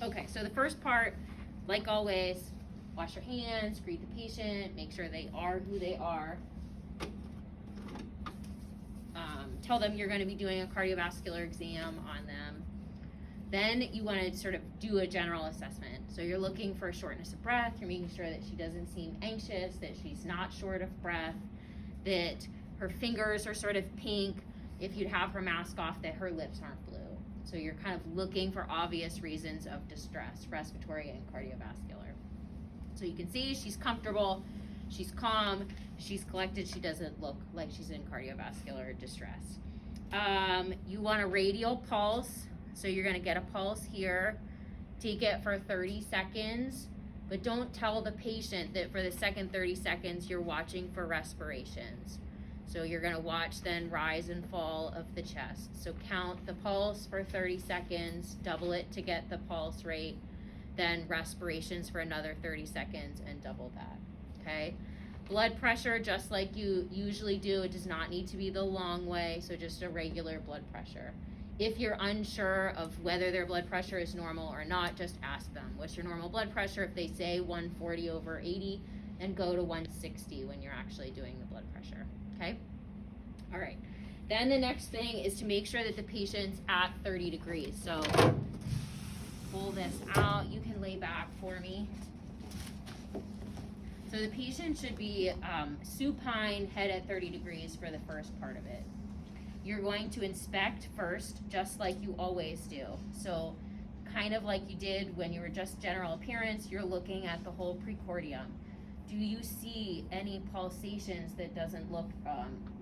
Okay, so the first part, like always, wash your hands, greet the patient, make sure they are who they are. Tell them you're going to be doing a cardiovascular exam on them. Then you want to sort of do a general assessment. So you're looking for a shortness of breath, you're making sure that she doesn't seem anxious, that she's not short of breath, that her fingers are sort of pink, if you'd have her mask off, that her lips aren't blue. So you're kind of looking for obvious reasons of distress, respiratory and cardiovascular. So you can see she's comfortable, she's calm, she's collected, she doesn't look like she's in cardiovascular distress. You want a radial pulse, so you're gonna get a pulse here, take it for 30 seconds, but don't tell the patient that for the second 30 seconds you're watching for respirations. So you're gonna watch then rise and fall of the chest. So count the pulse for 30 seconds, double it to get the pulse rate, then respirations for another 30 seconds and double that, okay? Blood pressure, just like you usually do, it does not need to be the long way, so just a regular blood pressure. If you're unsure of whether their blood pressure is normal or not, just ask them, what's your normal blood pressure? If they say 140/80, and go to 160 when you're actually doing the blood pressure, okay? All right, then the next thing is to make sure that the patient's at 30 degrees. So pull this out, you can lay back for me. So the patient should be supine, head at 30 degrees for the first part of it. You're going to inspect first, just like you always do. So kind of like you did when you were just general appearance, you're looking at the whole precordium. Do you see any pulsations that doesn't look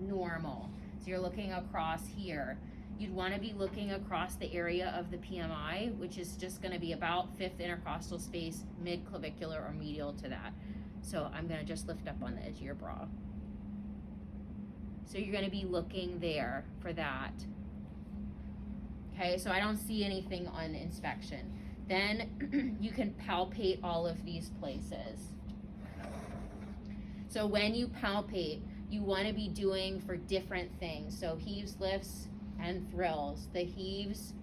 normal? So you're looking across here. You'd want to be looking across the area of the PMI, which is just going to be about 5th intercostal space, mid-clavicular or medial to that. So I'm going to just lift up on the edge of your bra. So you're going to be looking there for that. Okay, so I don't see anything on inspection. Then you can palpate all of these places. So when you palpate, you want to be doing for different things. So heaves, lifts, and thrills. The heaves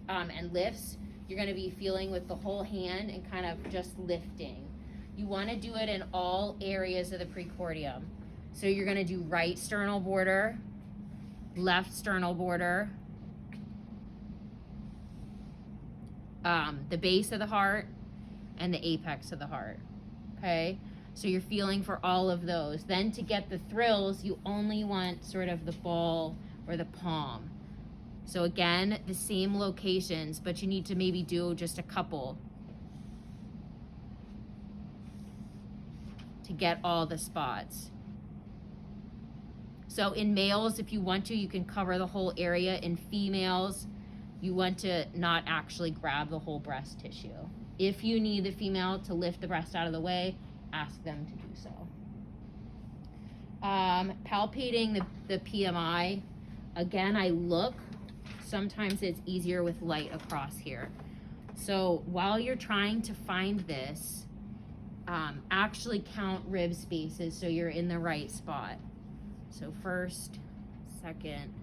and lifts, you're going to be feeling with the whole hand and kind of just lifting. You want to do it in all areas of the precordium. So you're going to do right sternal border, left sternal border, the base of the heart, and the apex of the heart, okay? So you're feeling for all of those. Then to get the thrills, you only want sort of the ball or the palm. So again, the same locations, but you need to maybe do just a couple to get all the spots. So in males, if you want to, you can cover the whole area. In females, you want to not actually grab the whole breast tissue. If you need the female to lift the breast out of the way, ask them to do so. Palpating the PMI, again, I look. Sometimes it's easier with light across here. So while you're trying to find this, actually count rib spaces so you're in the right spot. So first, second,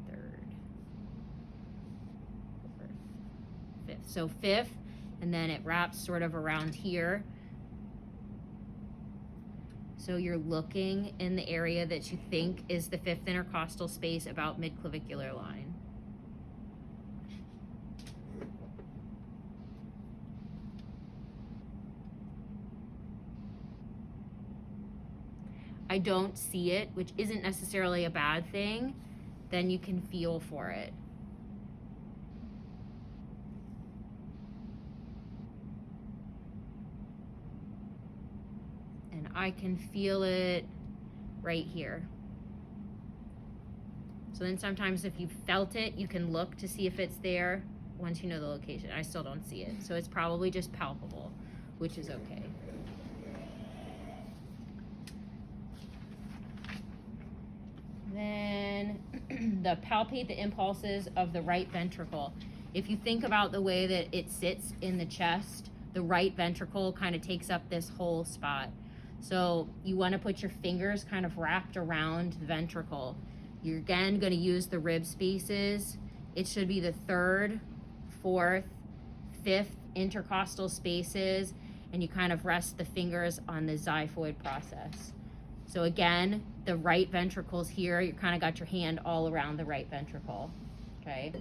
third, fourth, fifth. So fifth, and then it wraps sort of around here. So you're looking in the area that you think is the 5th intercostal space, about mid-clavicular line. I don't see it, which isn't necessarily a bad thing, then you can feel for it. And I can feel it right here. So then sometimes if you felt it, you can look to see if it's there once you know the location. I still don't see it. So it's probably just palpable, which is okay. Then the palpate the impulses of the right ventricle. If you think about the way that it sits in the chest, the right ventricle kind of takes up this whole spot. So you want to put your fingers kind of wrapped around the ventricle. You're again going to use the rib spaces. It should be the 3rd, fourth, fifth intercostal spaces, and you kind of rest the fingers on the xiphoid process. So again, the right ventricle's here. You kind of got your hand all around the right ventricle, okay?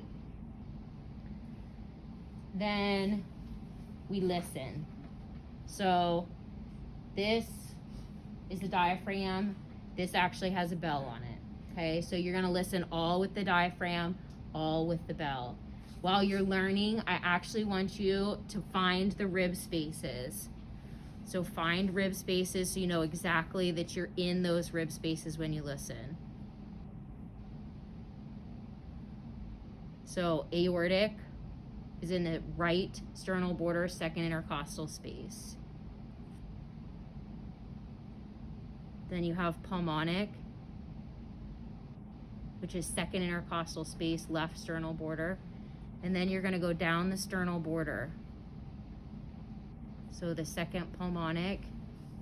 Then we listen. So this is the diaphragm. This actually has a bell on it, okay? So you're gonna listen all with the diaphragm, all with the bell. While you're learning, I actually want you to find the rib spaces. So find rib spaces so you know exactly that you're in those rib spaces when you listen. So aortic is in the right sternal border, second intercostal space. Then you have pulmonic, which is second intercostal space, left sternal border. And then you're gonna go down the sternal border. So the second pulmonic,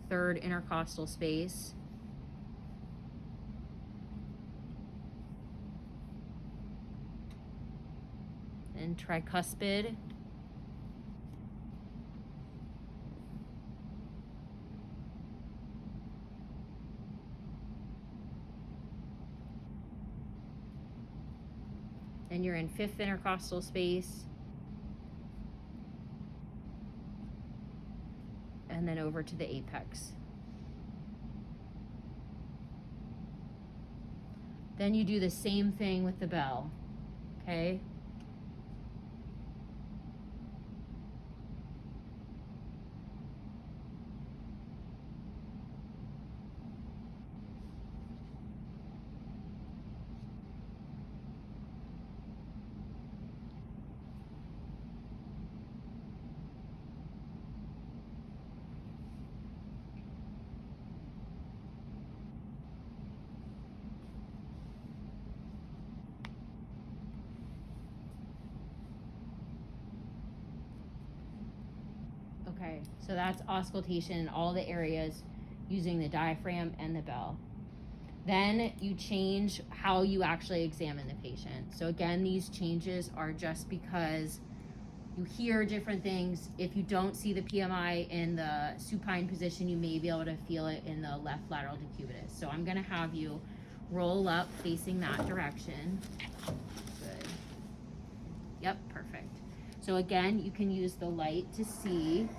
third intercostal space. And tricuspid. And you're in fifth intercostal space. And then over to the apex. Then you do the same thing with the bell, okay? Okay, so that's auscultation in all the areas using the diaphragm and the bell. Then you change how you actually examine the patient. So again, these changes are just because you hear different things. If you don't see the PMI in the supine position, you may be able to feel it in the left lateral decubitus. So I'm gonna have you roll up facing that direction. Good. Yep, perfect. So again, you can use the light to see.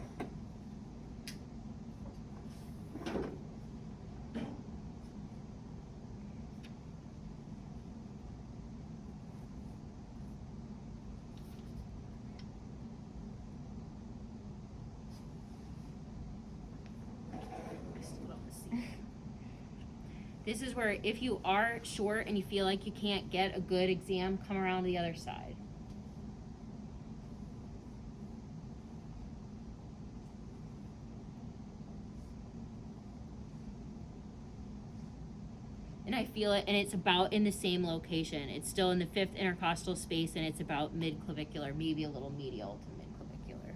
This is where if you are short and you feel like you can't get a good exam, come around to the other side. And I feel it, and it's about in the same location. It's still in the fifth intercostal space, and it's about mid-clavicular, maybe a little medial to mid-clavicular.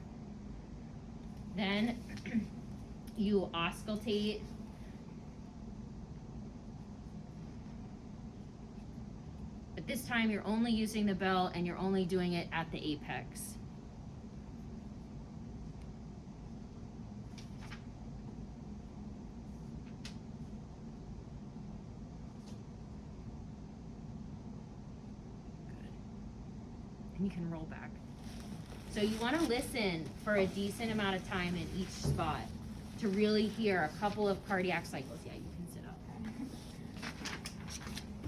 Then you auscultate. But this time you're only using the bell and you're only doing it at the apex. Good. And you can roll back. So you want to listen for a decent amount of time in each spot to really hear a couple of cardiac cycles. Yeah, you can sit up.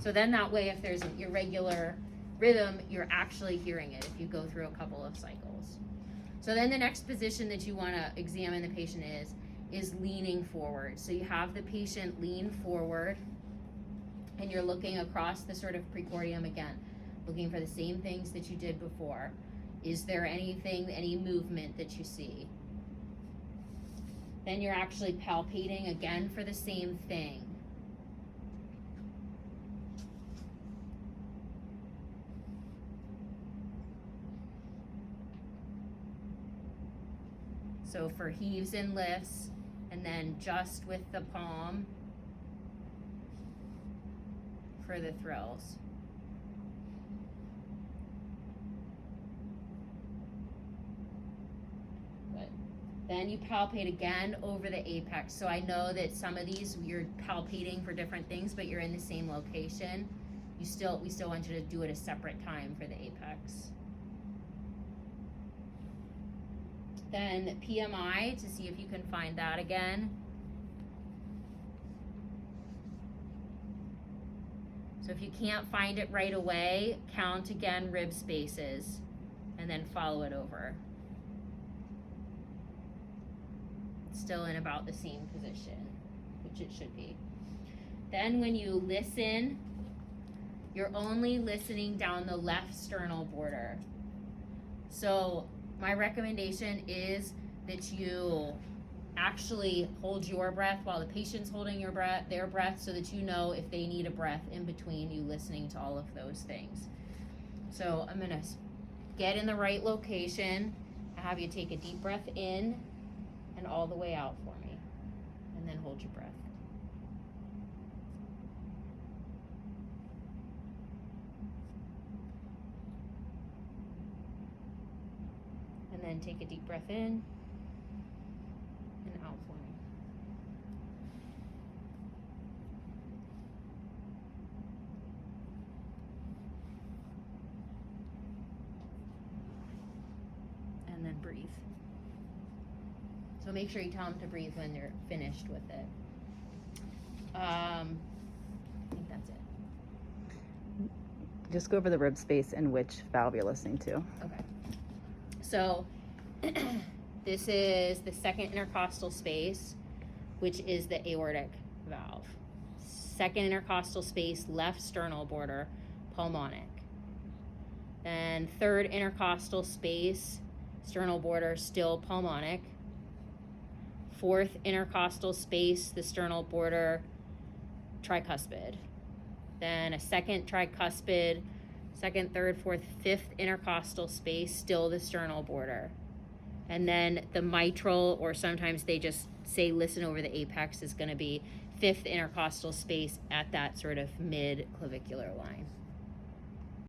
So then that way, if there's an irregular rhythm, you're actually hearing it if you go through a couple of cycles. So then the next position that you want to examine the patient is leaning forward. So you have the patient lean forward and you're looking across the sort of precordium again, looking for the same things that you did before. Is there anything, any movement that you see? Then you're actually palpating again for the same thing. So for heaves and lifts, and then just with the palm for the thrills. Then you palpate again over the apex. So I know that some of these you're palpating for different things, but you're in the same location. We still want you to do it a separate time for the apex. Then PMI to see if you can find that again. So if you can't find it right away, count again rib spaces and then follow it over. It's still in about the same position, which it should be. Then when you listen, you're only listening down the left sternal border. So my recommendation is that you actually hold your breath while the patient's holding their breath, so that you know if they need a breath in between you listening to all of those things. So I'm gonna get in the right location. I have you take a deep breath in and all the way out for me, and then hold your breath. And then take a deep breath in and out for me. And then breathe. So make sure you tell them to breathe when they're finished with it. I think that's it. Just go over the rib space and which valve you're listening to. Okay. So this is the second intercostal space, which is the aortic valve. Second intercostal space, left sternal border, pulmonic. Then third intercostal space, sternal border, still pulmonic. Fourth intercostal space, the sternal border, tricuspid. Then a second tricuspid, second, third, fourth, fifth intercostal space, still the sternal border. And then the mitral, or sometimes they just say listen over the apex, is going to be fifth intercostal space at that sort of mid-clavicular line.